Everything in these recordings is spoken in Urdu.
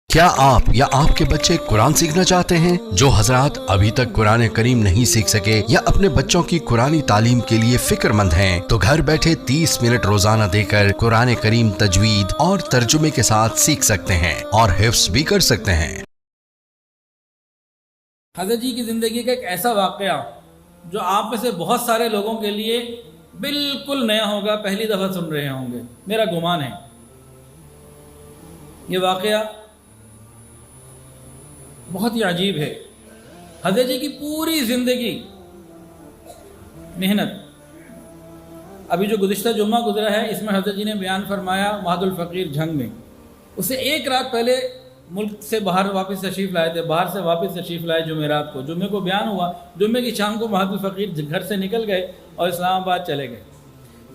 کیا آپ یا آپ کے بچے قرآن سیکھنا چاہتے ہیں؟ جو حضرات ابھی تک قرآن کریم نہیں سیکھ سکے یا اپنے بچوں کی قرآنی تعلیم کے لیے فکر مند ہیں تو گھر بیٹھے 30 منٹ روزانہ دے کر قرآن کریم تجوید اور ترجمے کے ساتھ سیکھ سکتے ہیں اور حفظ بھی کر سکتے ہیں۔ حضرت جی کی زندگی کا ایک ایسا واقعہ جو آپ میں سے بہت سارے لوگوں کے لیے بالکل نیا ہوگا، پہلی دفعہ سن رہے ہوں گے، میرا گمان ہے۔ یہ واقعہ بہت ہی عجیب ہے۔ حضرت جی کی پوری زندگی محنت، ابھی جو گزشتہ جمعہ گزرا ہے اس میں حضرت جی نے بیان فرمایا مہد الفقیر جھنگ میں، اس سے ایک رات پہلے ملک سے باہر واپس تشریف لائے تھے، باہر سے واپس تشریف لائے جمعرات کو، جمعے کو بیان ہوا، جمعے کی شام کو مہد الفقیر گھر سے نکل گئے اور اسلام آباد چلے گئے۔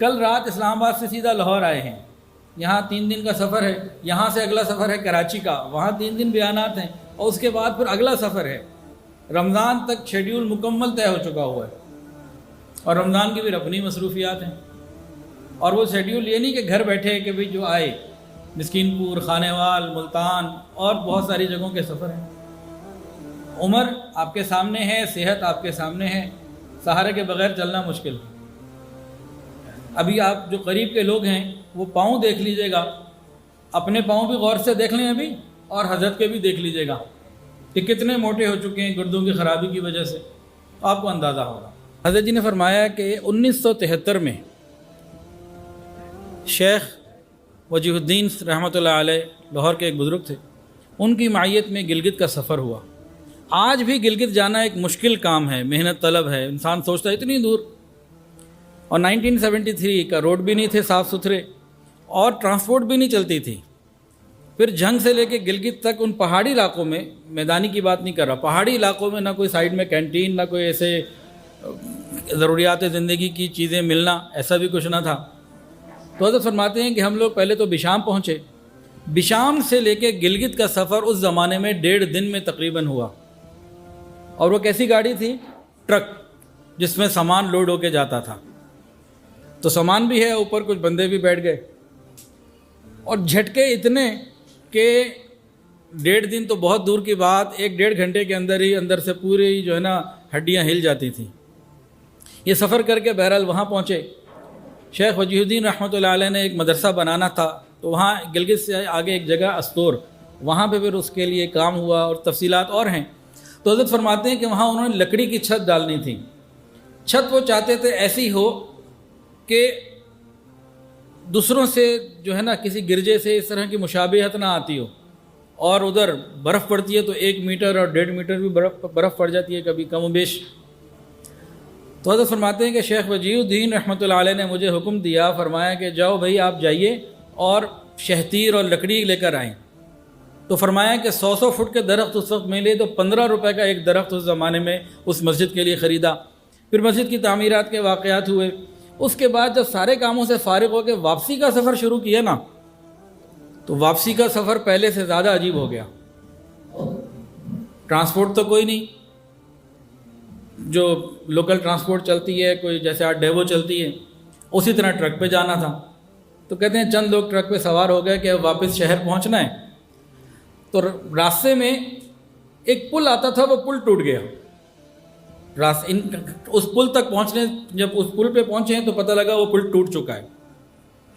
کل رات اسلام آباد سے سیدھا لاہور آئے ہیں، یہاں 3 دن کا سفر ہے، یہاں سے اگلا سفر ہے کراچی کا، وہاں 3 دن بیانات ہیں، اور اس کے بعد پھر اگلا سفر ہے۔ رمضان تک شیڈیول مکمل طے ہو چکا ہوا ہے، اور رمضان کی بھی اپنی مصروفیات ہیں، اور وہ شیڈیول یہ نہیں کہ گھر بیٹھے کہ بھئی جو آئے، مسکین پور، خانے وال، ملتان اور بہت ساری جگہوں کے سفر ہیں۔ عمر آپ کے سامنے ہے، صحت آپ کے سامنے ہے، سہارے کے بغیر چلنا مشکل۔ ابھی آپ جو قریب کے لوگ ہیں وہ پاؤں دیکھ لیجئے گا، اپنے پاؤں بھی غور سے دیکھ لیں ابھی، اور حضرت کے بھی دیکھ لیجئے گا کہ کتنے موٹے ہو چکے ہیں گردوں کی خرابی کی وجہ سے، آپ کو اندازہ ہوگا۔ حضرت جی نے فرمایا کہ 1973 میں شیخ وجیہ الدین رحمۃ اللہ علیہ لاہور کے ایک بزرگ تھے، ان کی معیت میں گلگت کا سفر ہوا۔ آج بھی گلگت جانا ایک مشکل کام ہے، محنت طلب ہے، انسان سوچتا ہے اتنی دور، اور 1973 کا روڈ بھی نہیں تھے صاف ستھرے، اور ٹرانسپورٹ بھی نہیں چلتی تھی۔ پھر جھنگ سے لے کے گلگت تک ان پہاڑی علاقوں میں، میدانی کی بات نہیں کر رہا، پہاڑی علاقوں میں نہ کوئی سائیڈ میں کینٹین، نہ کوئی ایسے ضروریات زندگی کی چیزیں ملنا، ایسا بھی کچھ نہ تھا۔ تو حضرت فرماتے ہیں کہ ہم لوگ پہلے تو بشام پہنچے، بشام سے لے کے گلگت کا سفر اس زمانے میں 1.5 دن میں تقریباً ہوا، اور وہ کیسی گاڑی تھی؟ ٹرک، جس میں سامان لوڈ ہو کے جاتا تھا۔ تو سامان بھی ہے، اوپر کچھ بندے بھی بیٹھ گئے، اور جھٹکے اتنے کہ 1.5 دن تو بہت دور کی بات، 1-1.5 گھنٹے کے اندر ہی اندر سے پوری جو ہے نا ہڈیاں ہل جاتی تھیں۔ یہ سفر کر کے بہرحال وہاں پہنچے۔ شیخ وجیہ الدین رحمۃ اللہ علیہ نے ایک مدرسہ بنانا تھا، تو وہاں گلگت سے آگے ایک جگہ استور، وہاں پہ پھر اس کے لیے کام ہوا، اور تفصیلات اور ہیں۔ تو حضرت فرماتے ہیں کہ وہاں انہوں نے لکڑی کی چھت ڈالنی تھی۔ چھت وہ چاہتے تھے ایسی ہو کہ دوسروں سے جو ہے نا کسی گرجے سے اس طرح کی مشابہت نہ آتی ہو، اور ادھر برف پڑتی ہے تو 1 میٹر اور 1.5 میٹر بھی برف پڑ جاتی ہے کبھی کم و بیش۔ تو حضرت فرماتے ہیں کہ شیخ وجیہ الدین رحمۃ اللہ علیہ نے مجھے حکم دیا، فرمایا کہ جاؤ بھائی آپ جائیے اور شہتیر اور لکڑی لے کر آئیں۔ تو فرمایا کہ 100 فٹ کے درخت اس وقت ملے تو 15 روپے کا ایک درخت اس زمانے میں اس مسجد کے لیے خریدا۔ پھر مسجد کی تعمیرات کے واقعات ہوئے۔ اس کے بعد جب سارے کاموں سے فارغ ہو کے واپسی کا سفر شروع کیا نا، تو واپسی کا سفر پہلے سے زیادہ عجیب ہو گیا۔ ٹرانسپورٹ تو کوئی نہیں، جو لوکل ٹرانسپورٹ چلتی ہے، کوئی جیسے آج ڈیوو چلتی ہے، اسی طرح ٹرک پہ جانا تھا۔ تو کہتے ہیں چند لوگ ٹرک پہ سوار ہو گئے کہ اب واپس شہر پہنچنا ہے۔ تو راستے میں ایک پل آتا تھا، وہ پل ٹوٹ گیا۔ اس پل تک پہنچنے، جب اس پل پہ پہنچے ہیں تو پتہ لگا وہ پل ٹوٹ چکا ہے،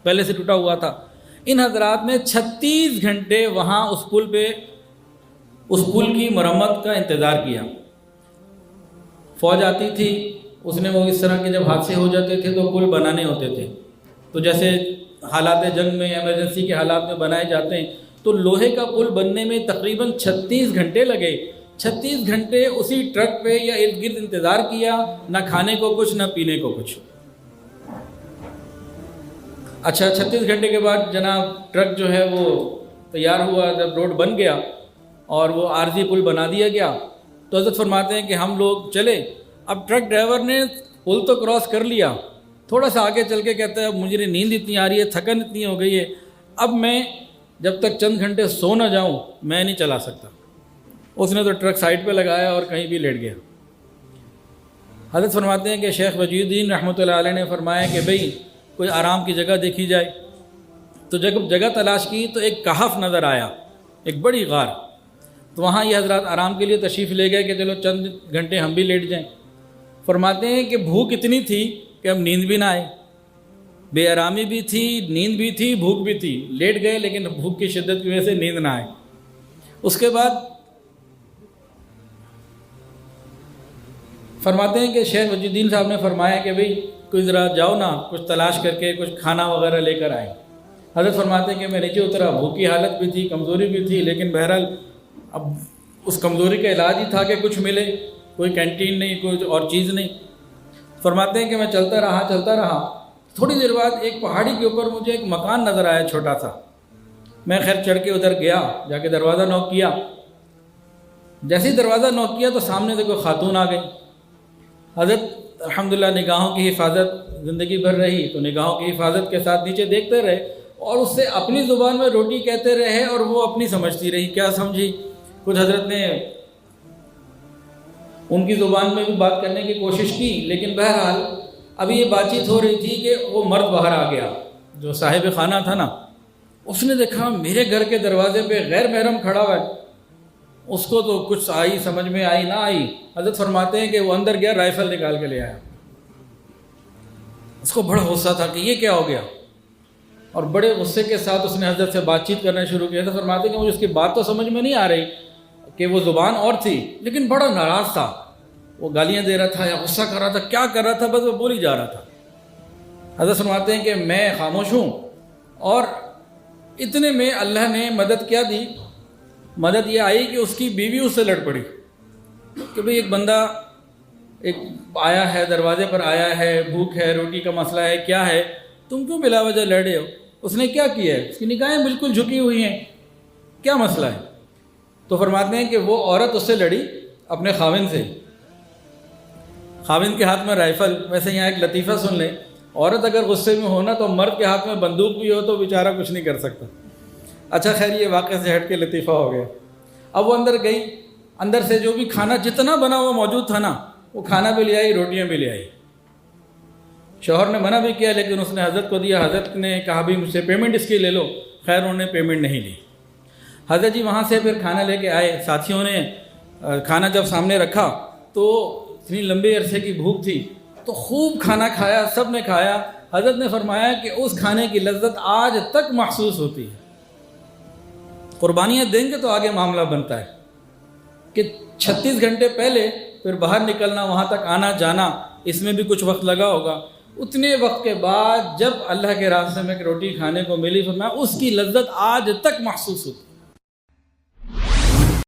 پہلے سے ٹوٹا ہوا تھا۔ ان حضرات نے 36 گھنٹے وہاں اس پل پہ، اس پل کی مرمت کا انتظار کیا۔ فوج آتی تھی، اس نے وہ اس طرح کے جب حادثے ہو جاتے تھے تو پل بنانے ہوتے تھے، تو جیسے حالات جنگ میں، ایمرجنسی کے حالات میں بنائے جاتے ہیں، تو لوہے کا پل بننے میں تقریباً 36 گھنٹے لگے۔ 36 گھنٹے اسی ٹرک پہ یا ارد گرد انتظار کیا، نہ کھانے کو کچھ نہ پینے کو کچھ۔ اچھا 36 گھنٹے کے بعد جناب ٹرک جو ہے وہ تیار ہوا، جب روڈ بن گیا اور وہ عارضی پل بنا دیا گیا، تو حضرت فرماتے ہیں کہ ہم لوگ چلے۔ اب ٹرک ڈرائیور نے پل تو کراس کر لیا، تھوڑا سا آگے چل کے کہتا ہے اب مجھے نیند اتنی آ رہی ہے، تھکن اتنی ہو گئی ہے، اب میں جب تک چند گھنٹے سو نہ جاؤں میں نہیں چلا سکتا۔ اس نے تو ٹرک سائڈ پہ لگایا اور کہیں بھی لیٹ گیا۔ حضرت فرماتے ہیں کہ شیخ وجیہ الدین رحمۃ اللہ علیہ نے فرمایا کہ بھئی کوئی آرام کی جگہ دیکھی جائے، تو جب جگہ تلاش کی تو ایک کہف نظر آیا، ایک بڑی غار. تو وہاں یہ حضرات آرام کے لیے تشریف لے گئے کہ چلو چند گھنٹے ہم بھی لیٹ جائیں. فرماتے ہیں کہ بھوک اتنی تھی کہ اب نیند بھی نہ آئے، بے آرامی بھی تھی، نیند بھی تھی، بھوک بھی تھی. لیٹ گئے لیکن بھوک کی شدت کی وجہ سے نیند نہ آئے. اس کے بعد فرماتے ہیں کہ شیخ وجی الدین صاحب نے فرمایا کہ بھئی کوئی ذرا جاؤ نا، کچھ تلاش کر کے کچھ کھانا وغیرہ لے کر آئیں. حضرت فرماتے ہیں کہ میں نیچے اترا، بھوک کی حالت بھی تھی، کمزوری بھی تھی، لیکن بہرحال اب اس کمزوری کا علاج ہی تھا کہ کچھ ملے. کوئی کینٹین نہیں، کوئی اور چیز نہیں. فرماتے ہیں کہ میں چلتا رہا. تھوڑی دیر بعد ایک پہاڑی کے اوپر مجھے ایک مکان نظر آیا چھوٹا سا. میں خیر چڑھ کے ادھر گیا، جا کے دروازہ نوک کیا. جیسے ہی دروازہ نوک کیا تو سامنے سے کوئی خاتون آ گئی. حضرت الحمدللہ نگاہوں کی حفاظت زندگی بھر رہی، تو نگاہوں کی حفاظت کے ساتھ نیچے دیکھتے رہے اور اس سے اپنی زبان میں روٹی کہتے رہے اور وہ اپنی سمجھتی رہی. کیا سمجھی؟ کچھ حضرت نے ان کی زبان میں بھی بات کرنے کی کوشش کی، لیکن بہرحال ابھی یہ بات چیت ہو رہی تھی کہ وہ مرد باہر آ گیا جو صاحب خانہ تھا نا. اس نے دیکھا میرے گھر کے دروازے پہ غیر محرم کھڑا ہوا ہے. اس کو تو کچھ سمجھ میں آئی نہ آئی. حضرت فرماتے ہیں کہ وہ اندر گیا، رائفل نکال کے لے آیا. اس کو بڑا غصہ تھا کہ یہ کیا ہو گیا، اور بڑے غصے کے ساتھ اس نے حضرت سے بات چیت کرنا شروع کیا. حضرت فرماتے ہیں کہ مجھے اس کی بات تو سمجھ میں نہیں آ رہی کہ وہ زبان اور تھی، لیکن بڑا ناراض تھا. وہ گالیاں دے رہا تھا یا غصہ کر رہا تھا، کیا کر رہا تھا، بس وہ بول ہی جا رہا تھا. حضرت فرماتے ہیں کہ میں خاموش ہوں، اور اتنے میں اللہ نے مدد کیا دی. مدد یہ آئی کہ اس کی بیوی اس سے لڑ پڑی کہ بھئی ایک بندہ ایک آیا ہے، دروازے پر آیا ہے، بھوک ہے، روٹی کا مسئلہ ہے، کیا ہے، تم کیوں بلا وجہ لڑ رہے ہو؟ اس نے کیا کیا ہے؟ اس کی نگاہیں بالکل جھکی ہوئی ہیں، کیا مسئلہ ہے؟ تو فرماتے ہیں کہ وہ عورت اس سے لڑی اپنے خاوند سے. خاوند کے ہاتھ میں رائفل. ویسے یہاں ایک لطیفہ سن لیں، عورت اگر غصے میں ہو نا تو مرد کے ہاتھ میں بندوق بھی ہو تو بیچارہ کچھ نہیں کر سکتا. اچھا خیر یہ واقعے سے ہٹ کے لطیفہ ہو گیا. اب وہ اندر گئی، اندر سے جو بھی کھانا جتنا بنا ہوا موجود تھا نا، وہ کھانا بھی لے آئی، روٹیاں بھی لے آئی. شوہر نے منع بھی کیا لیکن اس نے حضرت کو دیا. حضرت نے کہا بھی مجھ سے پیمنٹ اس کی لے لو. خیر انہوں نے پیمنٹ نہیں لی. حضرت جی وہاں سے پھر کھانا لے کے آئے. ساتھیوں نے کھانا جب سامنے رکھا تو اتنی لمبے عرصے کی بھوک تھی تو خوب کھانا کھایا، سب نے کھایا. حضرت نے فرمایا کہ اس کھانے کی لذت آج تک محسوس ہوتی ہے. قربانیاں دیں گے تو آگے معاملہ بنتا ہے کہ 36 گھنٹے پہلے پھر باہر نکلنا، وہاں تک آنا جانا، اس میں بھی کچھ وقت لگا ہوگا. اتنے وقت کے بعد جب اللہ کے راستے میں روٹی کھانے کو ملی، فرمایا اس کی لذت آج تک محسوس ہوتی.